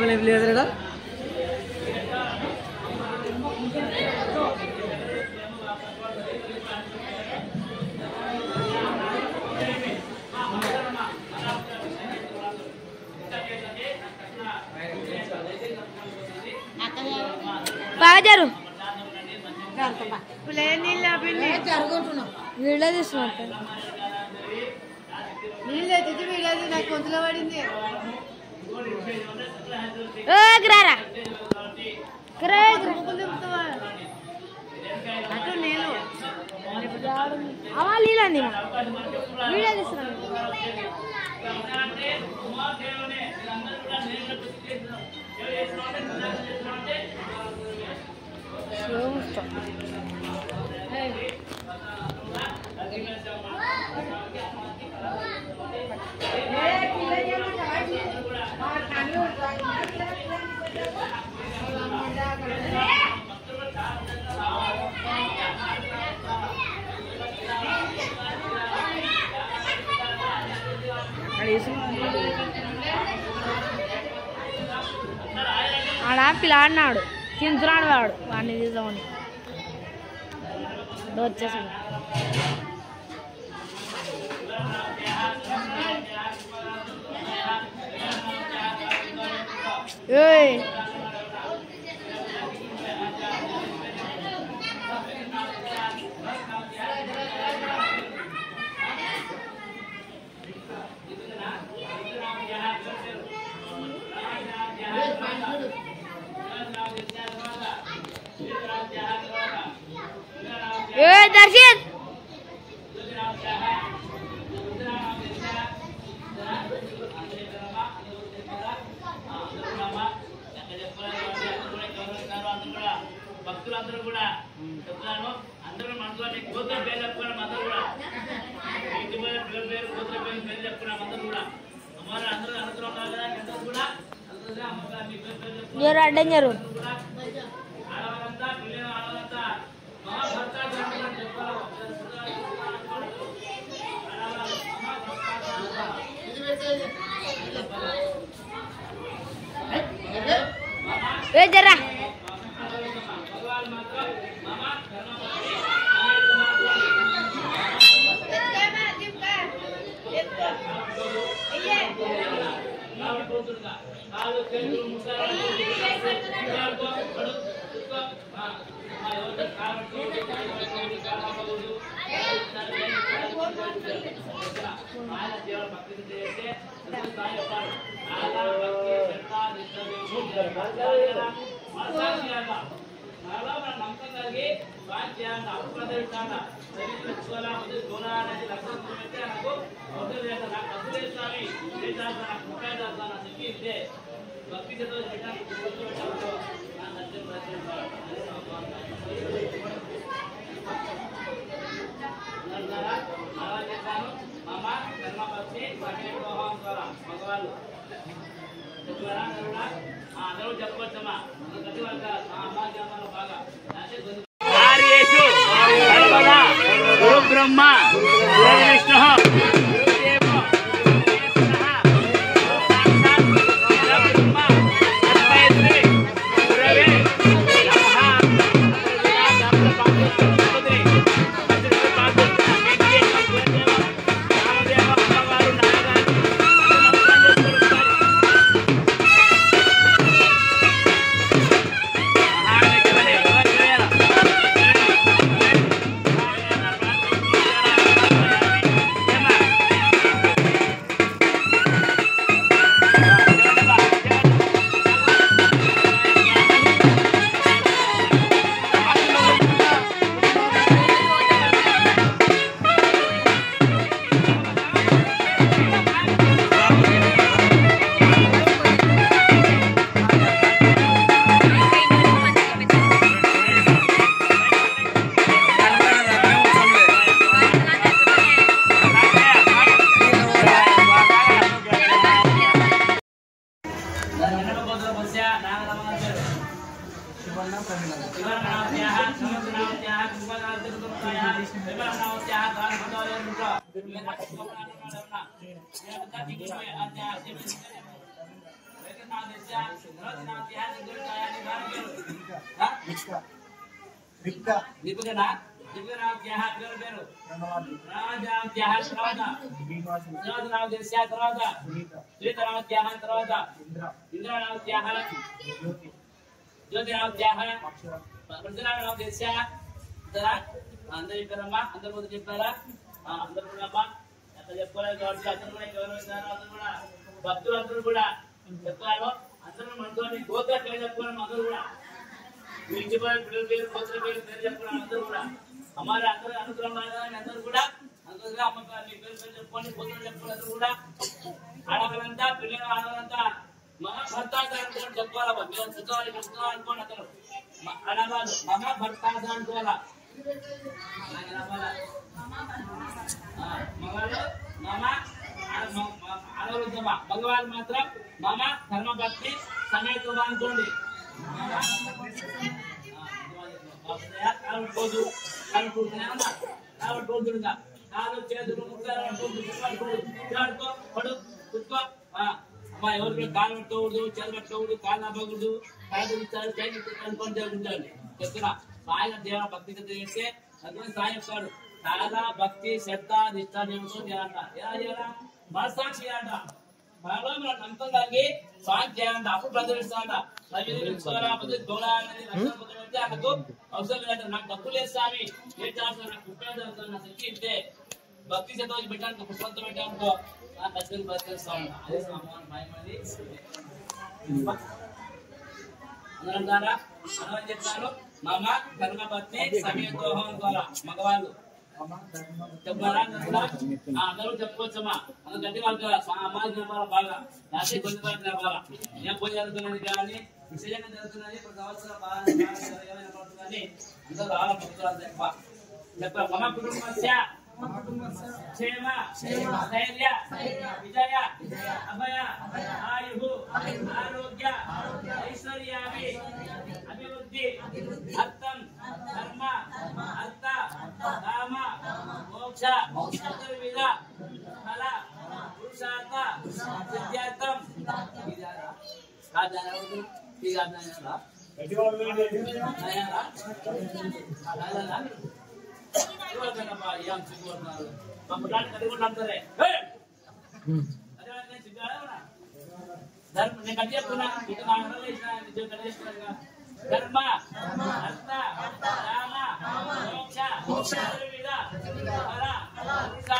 చెప్పలే లేదురా బాజారు వీడియో తీసుకుంటా నీళ్ళు ఎత్తి వీడియో నాకు గొంతులో పడింది రారా అటు నీళ్ళు అవా నీళ్ళండి వీడియో తీసుకున్నాను ఆడ పిల్లాడినాడు తింటున్నాడు వాడు వాడిని తీద్దామని వచ్చేసాడు దర్శన్ భక్తులందరూ కూడా చెప్తున్నాను అందరూ మనసులో గోత్ర పేరు చెప్పుకున్నాం అందరూ కూడా ఇంటి మీద పిల్లల పేరు గోత్ర పేరు చెప్పుకున్నాం అందరూ కూడా అమ్మారు అందరూ అనుగ్రహం కదా అందరూ కూడా అడ్డంజరు ఆడవారంతా పిల్లలు ఆడవారంతా మహాభర్త చెప్పాలి జరా నమ్మకం కలిగి భక్తి మగవాళ్ళు అందరూ చెప్పవచ్చమ్మా బాగా గురు బ్రహ్మ విష్ణు అందరు చెప్పారమ్మా అందరు ముందు చెప్పారా అందరు కూడా అమ్మా ఎక్కడ చెప్పుకోలేదు కాబట్టి అందరూ కూడా గౌరవిస్తారు అందరూ కూడా భక్తులు అందరూ కూడా చెప్తారు అందరూ మనతో గోత్ర పేరు చెప్పుకోవడం అందరూ కూడా ఇంటిపోయిన పిల్లల పేరు గోత్ర పేరు చెప్పుకోవడం అందరూ కూడా అమ్మాయి అందరూ అనుగ్రహం అందరూ కూడా అందరూ అమ్మ మీ పేరు చెప్పుకోండి గోత్రం చెప్పుకోండి అందరూ కూడా ఆడవాళ్ళంతా పిల్లలు ఆడవాళ్ళంతా మహాభర్తాసారం చెప్పుకోవాలమ్మా మీరు చూసుకోవాలి అనుకోండి అందరూ ఆడవాళ్ళు మహాభర్తాసారం అనుకోవాలా మగవాళ్ళు మాత్రం మామ ధర్మభక్తి సమేతంగా అనుకోండి కాలు చేతులు అమ్మా ఎవరికి కాలు పెట్టుకోకూడదు చేతులు పెట్టుకోకూడదు కాలు అవ్వకూడదు అనుకోండి చెప్తున్నా సాయం దేవుడు భక్తిగా చేస్తే అందుకని సాయం చెప్తాడు చాలా భక్తి శ్రద్ధ నిష్ట నియమం చేయాలంట ఎలా చేయాలా మనసాక్షి చేయాలంట మనలో మనం నమ్మకం కలిగి సాయం చేయాలంట అప్పుడు ప్రదర్శిస్తాడంట నాకు అవసరం లేదంట నాకు డబ్బు లేదు స్వామి ఏం చేస్తాను నాకు ఉపయోగం నా శక్తి ఇస్తే భక్తి శ్రద్ధ వచ్చి పెట్టాను పుష్పంతో పెట్టానుకో ఖచ్చితంగా ప్రదర్శిస్తాను అదే భయమది అందరంటారా అర్థం చెప్తారు మామ ధర్మపత్ని సమయదోహం ద్వారా మగవాళ్ళు చెప్పారా అందరూ చెప్పుకోవచ్చమ్మా అందరూ గట్టిగా అమ్మాయి చెప్పాలా బాగా రాత్రి కొంచెం చెప్పాలా నేను పూజ జరుగుతున్నది కానీ విషయంగా జరుగుతున్నది ఇప్పుడు సంవత్సరం బాగా జరగాలని అందరూ రావాలి భక్తులు చెప్పారు మమ కుటుంబస్య క్షేమ ధైర్య విజయ అభయ ఆయు ఆరోగ్య ఐశ్వర్యాభి అభివృద్ధి అర్థం ధర్మ అర్థ కామ మోక్ష చతుర్విధ ఫల పురుషార్థ సిద్ధ్యార్థం ధర్మ అర్థ కామ మోక్ష చతుర్విధ ఫల